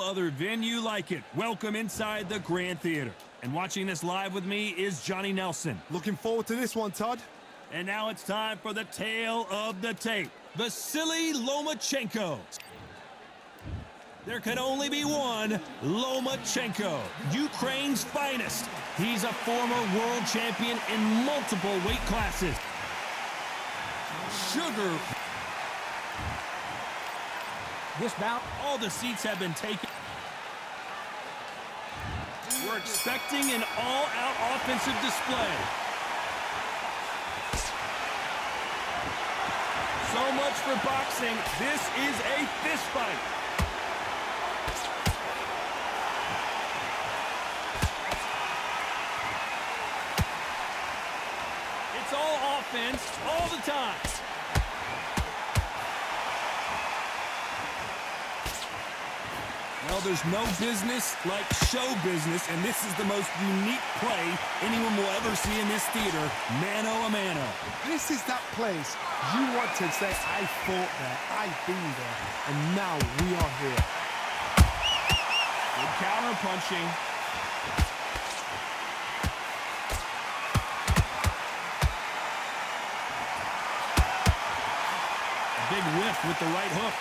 other venue like it. Welcome inside the Grand Theater. And watching this live with me is Johnny Nelson. Looking forward to this one, Todd. And now it's time for the tale of the tape. Vasily Lomachenko. There can only be one Lomachenko, Ukraine's finest. He's a former world champion in multiple weight classes. Sugar. This bout, all the seats have been taken. We're expecting an all-out offensive display. So much for boxing. This is a fist fight. It's all offense all the time. Well, there's no business like show business, and this is the most unique play anyone will ever see in this theater, mano a mano. This is that place you want to say, I fought there, I've been there, and now we are here. Good counter punching. A big whiff with the right hook.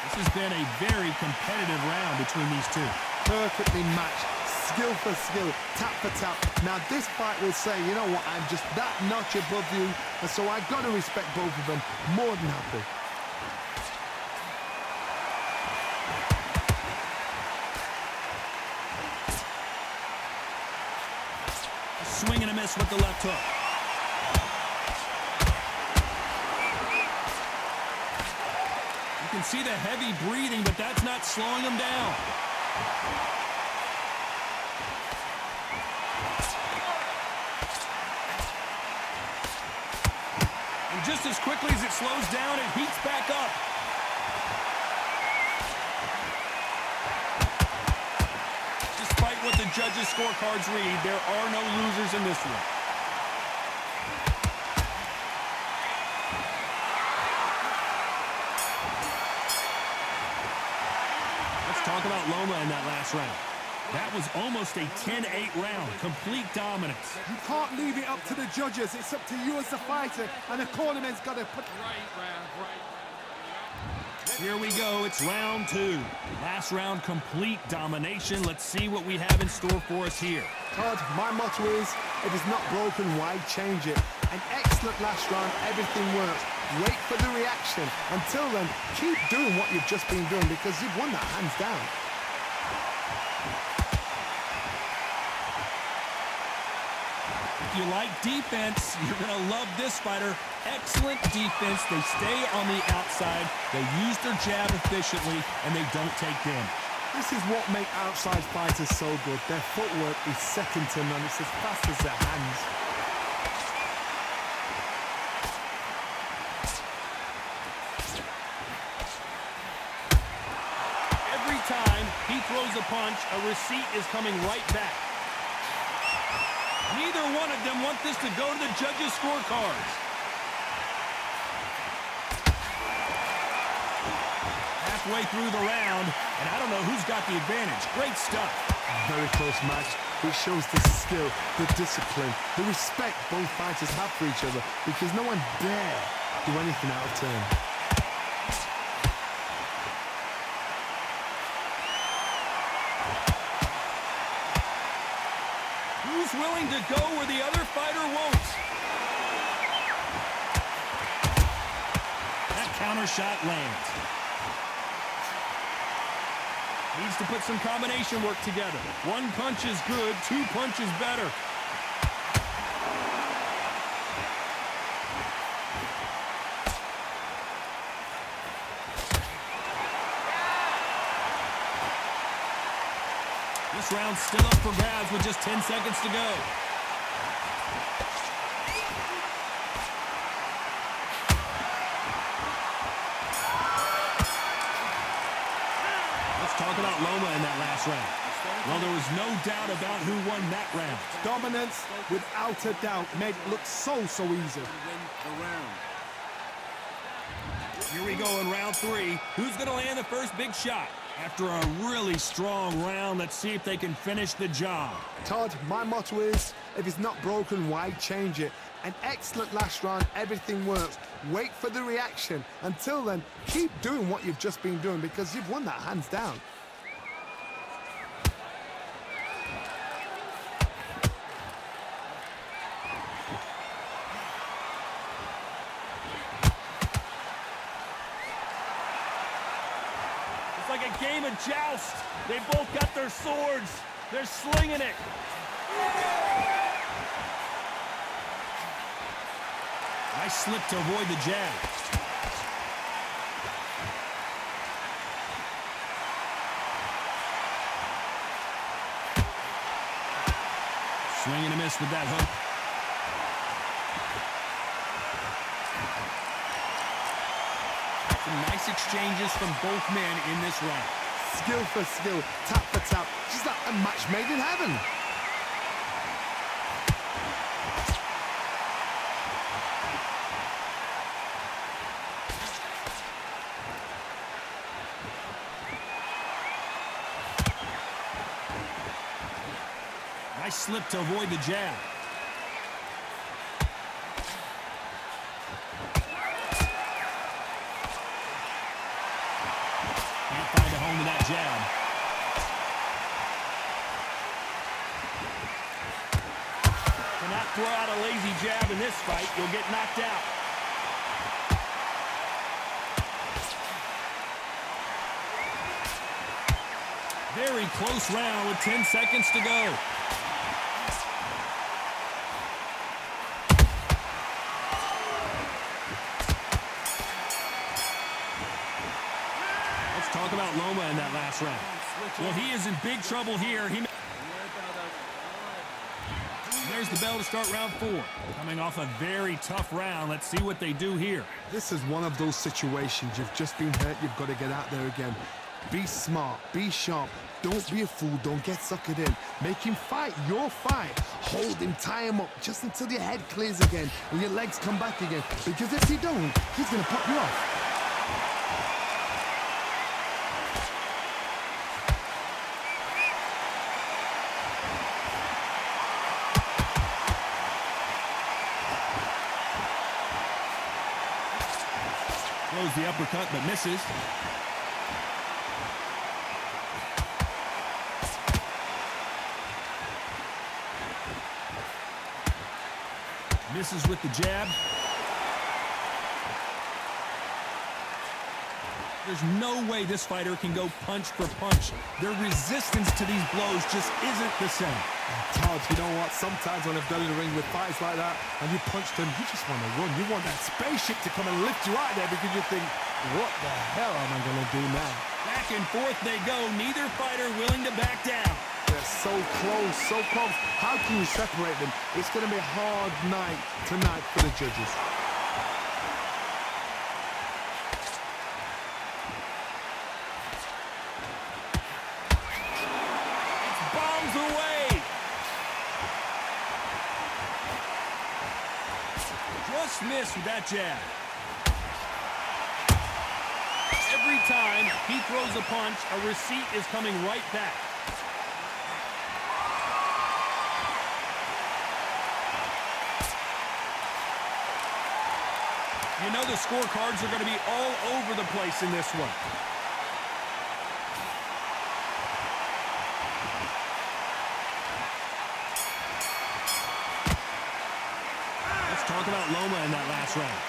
This has been a very competitive round between these two. Perfectly matched, skill for skill, tap for tap. Now this fight will say, you know what, I'm just that notch above you, and so I've got to respect both of them more than happy. Swing and a miss with the left hook. You can see the heavy breathing, but that's not slowing him down. And just as quickly as it slows down, it heats back up. Despite what the judges' scorecards read, there are no losers in this one. Talk about Loma in that last round. That was almost a 10-8 round, complete dominance. You can't leave it up to the judges. It's up to you as the fighter, and the cornerman's got to put... Here we go. It's round two. Last round, complete domination. Let's see what we have in store for us here. Todd, my motto is, if it's not broken, why change it? An excellent last round. Everything works. Wait for the reaction. Until then, keep doing what you've just been doing because you've won that hands down. If you like defense, you're going to love this fighter. Excellent defense. They stay on the outside. They use their jab efficiently, and they don't take damage. This is what makes outside fighters so good. Their footwork is second to none. It's as fast as their hands. Every time he throws a punch, a receipt is coming right back. Neither one of them want this to go to the judges' scorecards. Halfway through the round, and I don't know who's got the advantage. Great stuff. Very close match. It shows the skill, the discipline, the respect both fighters have for each other because no one dare do anything out of turn. Who's willing to go where the other fighter won't? That counter shot lands. Needs to put some combination work together. One punch is good, two punches better. This round's still up for grabs with just 10 seconds to go. Talk about Loma in that last round. Well, there was no doubt about who won that round. Dominance, without a doubt, made it look so easy. Here we go in round 3. Who's going to land the first big shot? After a really strong round, let's see if they can finish the job. Todd, my motto is, if it's not broken, why change it? An excellent last round, everything works. Wait for the reaction. Until then, keep doing what you've just been doing because you've won that hands down. It's like a game of joust. They both got their swords. They're slinging it. Nice slip to avoid the jab. Swing and a miss with that hook. Some nice exchanges from both men in this round. Skill for skill, tap for tap, just like a match made in heaven. Nice slip to avoid the jab. Can't find a home with that jab. Cannot throw out a lazy jab in this fight. You'll get knocked out. Very close round with 10 seconds to go. Let's talk about Loma in that last round. Well, he is in big trouble here. There's the bell to start round 4. Coming off a very tough round. Let's see what they do here. This is one of those situations. You've just been hurt. You've got to get out there again. Be smart. Be sharp. Don't be a fool. Don't get suckered in. Make him fight your fight. Hold him, tie him up just until your head clears again and your legs come back again. Because if you don't, he's going to pop you off. Throws the uppercut but misses. Misses with the jab. There's no way this fighter can go punch for punch. Their resistance to these blows just isn't the same. Todd, you know what? Sometimes when I've done in the ring with fights like that and you punch them, you just want to run. You want that spaceship to come and lift you out there because you think, what the hell am I going to do now? Back and forth they go. Neither fighter willing to back down. They're so close, so close. How can you separate them? It's going to be a hard night tonight for the judges. Bombs away. Just missed with that jab. Every time he throws a punch, a receipt is coming right back. You know the scorecards are going to be all over the place in this one. Let's talk about Loma in that last round.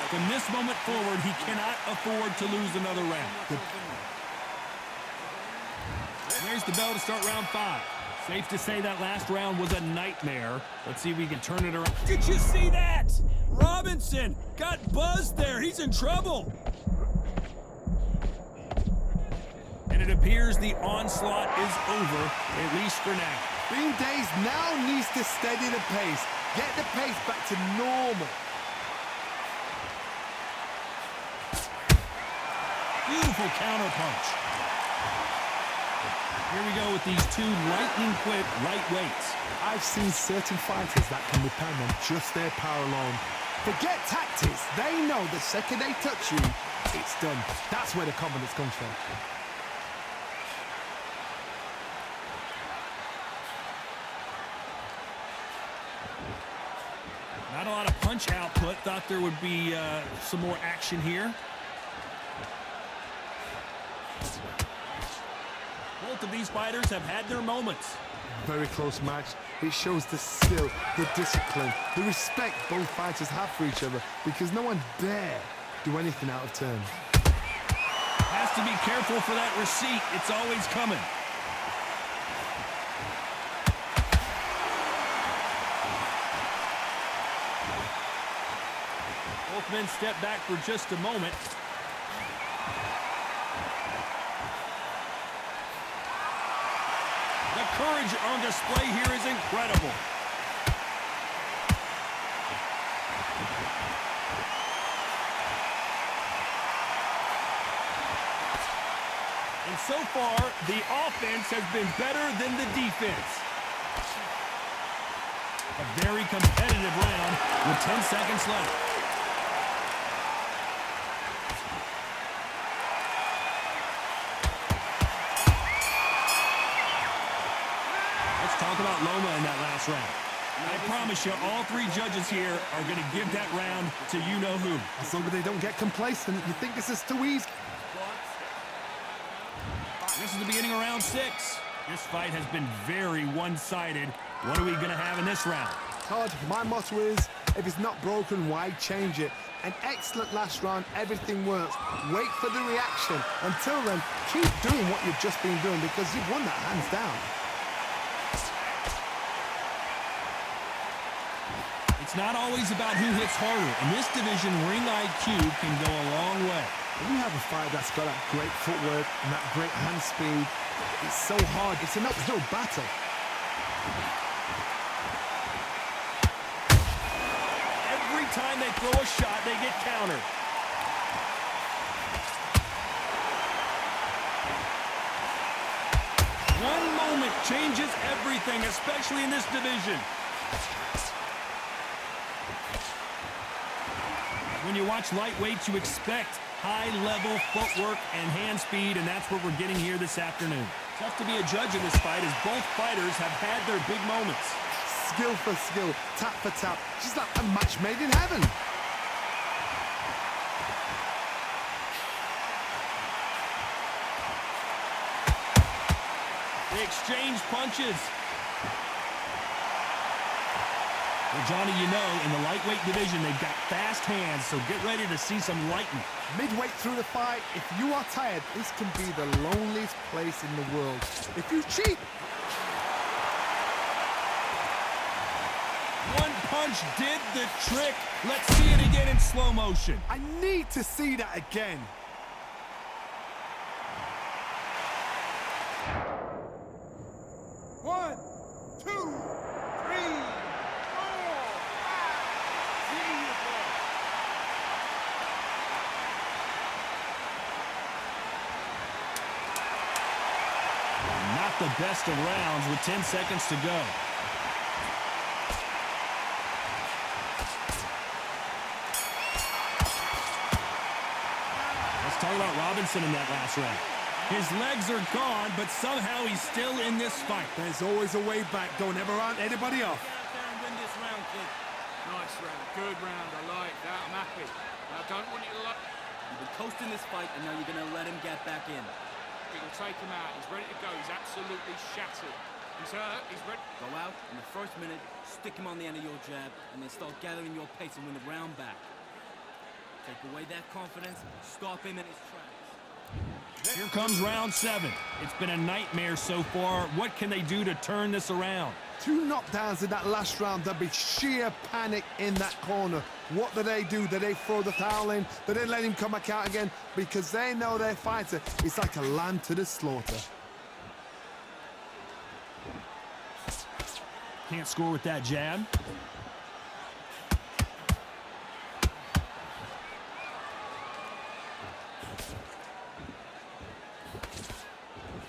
From this moment forward, he cannot afford to lose another round. There's the bell to start round 5. Safe to say that last round was a nightmare. Let's see if we can turn it around. Did you see that? Robinson got buzzed there. He's in trouble. And it appears the onslaught is over, at least for now. Bean Days now needs to steady the pace. Get the pace back to normal. Beautiful counterpunch. Here we go with these two lightning-quick lightweights. I've seen certain fighters that can depend on just their power alone. Forget tactics. They know the second they touch you, it's done. That's where the confidence comes from. Not a lot of punch output. Thought there would be some more action here. Both of these fighters have had their moments. Very close match. It shows the skill, the discipline, the respect both fighters have for each other, because no one dare do anything out of turn. Has to be careful for that receipt. It's always coming. Both men step back for just a moment. The courage on display here is incredible. And so far, the offense has been better than the defense. A very competitive round with 10 seconds left. Talk about Loma in that last round. I promise you, all three judges here are going to give that round to you-know-who. As long as they don't get complacent, you think this is too easy. This is the beginning of round 6. This fight has been very one-sided. What are we going to have in this round? Todd, my motto is, if it's not broken, why change it? An excellent last round, everything works. Wait for the reaction. Until then, keep doing what you've just been doing, because you've won that hands down. It's not always about who hits harder. In this division, ring IQ can go a long way. When you have a fight that's got that great footwork and that great hand speed, it's so hard. It's an uphill battle. Every time they throw a shot, they get countered. One moment changes everything, especially in this division. When you watch lightweights, you expect high-level footwork and hand speed, and that's what we're getting here this afternoon. Tough to be a judge in this fight, as both fighters have had their big moments. Skill for skill, tap for tap. Just like a match made in heaven. They exchange punches. Well, Johnny, you know, in the lightweight division, they've got fast hands, so get ready to see some lightning. Midway through the fight, if you are tired, this can be the loneliest place in the world. If you cheat, one punch did the trick. Let's see it again in slow motion. I need to see that again. One, two, three, four, five. See you, boy. Not the best of rounds with 10 seconds to go. Let's talk about Robinson in that last round. His legs are gone, but somehow he's still in this fight. There's always a way back. Don't ever round anybody off. Win this round, kid. Nice round. Good round. I like that. I'm happy. I don't want you to like... You've been coasting this fight, and now you're going to let him get back in. It'll take him out. He's ready to go. He's absolutely shattered. He's hurt. He's ready. Go out in the first minute, stick him on the end of your jab, and then start gathering your pace and win the round back. Take away that confidence, stop him in his tracks. Here comes round 7. It's been a nightmare so far. What can they do to turn this around? 2 knockdowns in that last round. There'll be sheer panic in that corner. What do? Do they throw the towel in? Do they let him come back out again? Because they know their fighter is like a lamb to the slaughter. Can't score with that jab.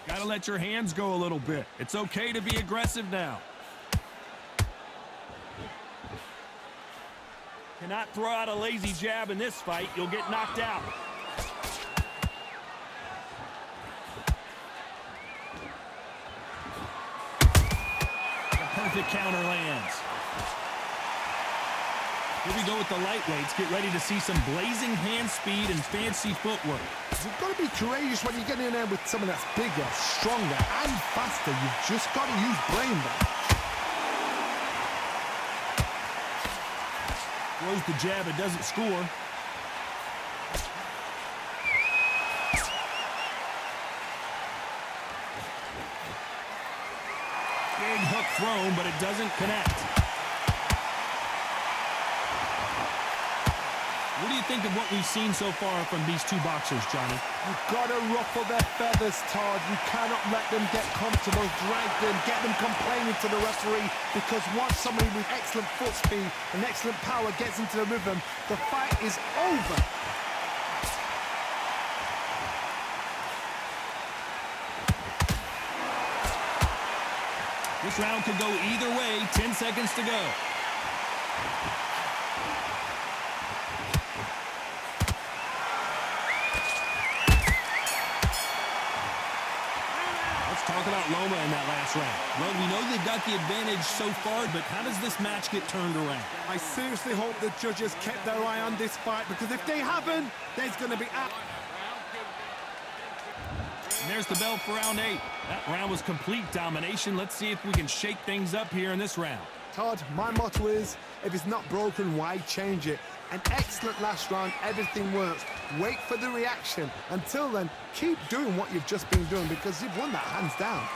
Gotta let your hands go a little bit. It's okay to be aggressive now. Cannot throw out a lazy jab in this fight. You'll get knocked out. The perfect counter lands. Here we go with the lightweights. Get ready to see some blazing hand speed and fancy footwork. You've got to be courageous when you get in there with someone that's bigger, stronger, and faster. You've just got to use brain there. Throws the jab, it doesn't score. Big hook thrown, but it doesn't connect. What do you think of what we've seen so far from these two boxers, Johnny? You've got to ruffle their feathers, Todd. You cannot let them get comfortable, drag them, get them complaining to the referee, because once somebody with excellent foot speed and excellent power gets into the rhythm, the fight is over. This round could go either way. 10 seconds to go. Talk about Loma in that last round. Well, we know they've got the advantage so far, but how does this match get turned around? I seriously hope the judges kept their eye on this fight, because if they haven't, there's going to be... And there's the bell for round 8. That round was complete domination. Let's see if we can shake things up here in this round. Todd, my motto is, if it's not broken, why change it? An excellent last round, everything works. Wait for the reaction. Until then, keep doing what you've just been doing, because you've won that hands down.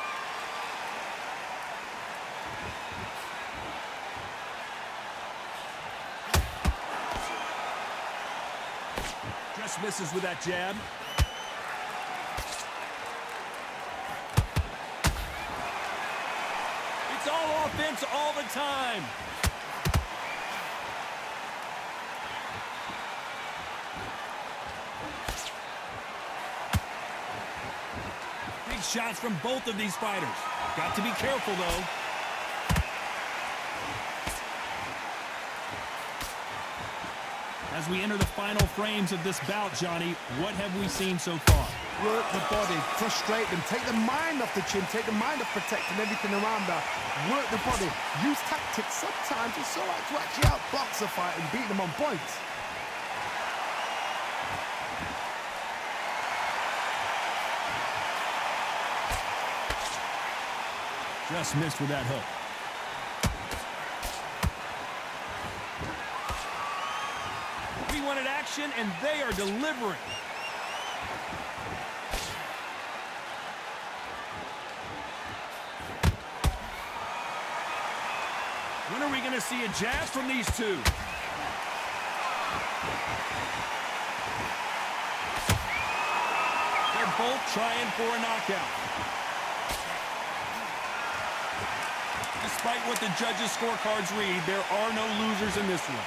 Just misses with that jab. It's all offense all the time. Big shots from both of these fighters. Got to be careful, though. As we enter the final frames of this bout, Johnny, what have we seen so far? Work the body, frustrate them, take the mind off the chin, take the mind off protecting everything around that. Work the body, use tactics. Sometimes it's all right to actually outbox a fight and beat them on points. Just missed with that hook. We wanted action, and they are delivering. When are we going to see a jab from these two? They're both trying for a knockout. Despite what the judges' scorecards read, there are no losers in this one.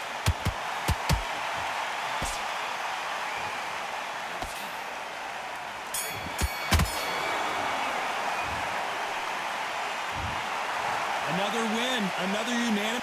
Another win, another unanimous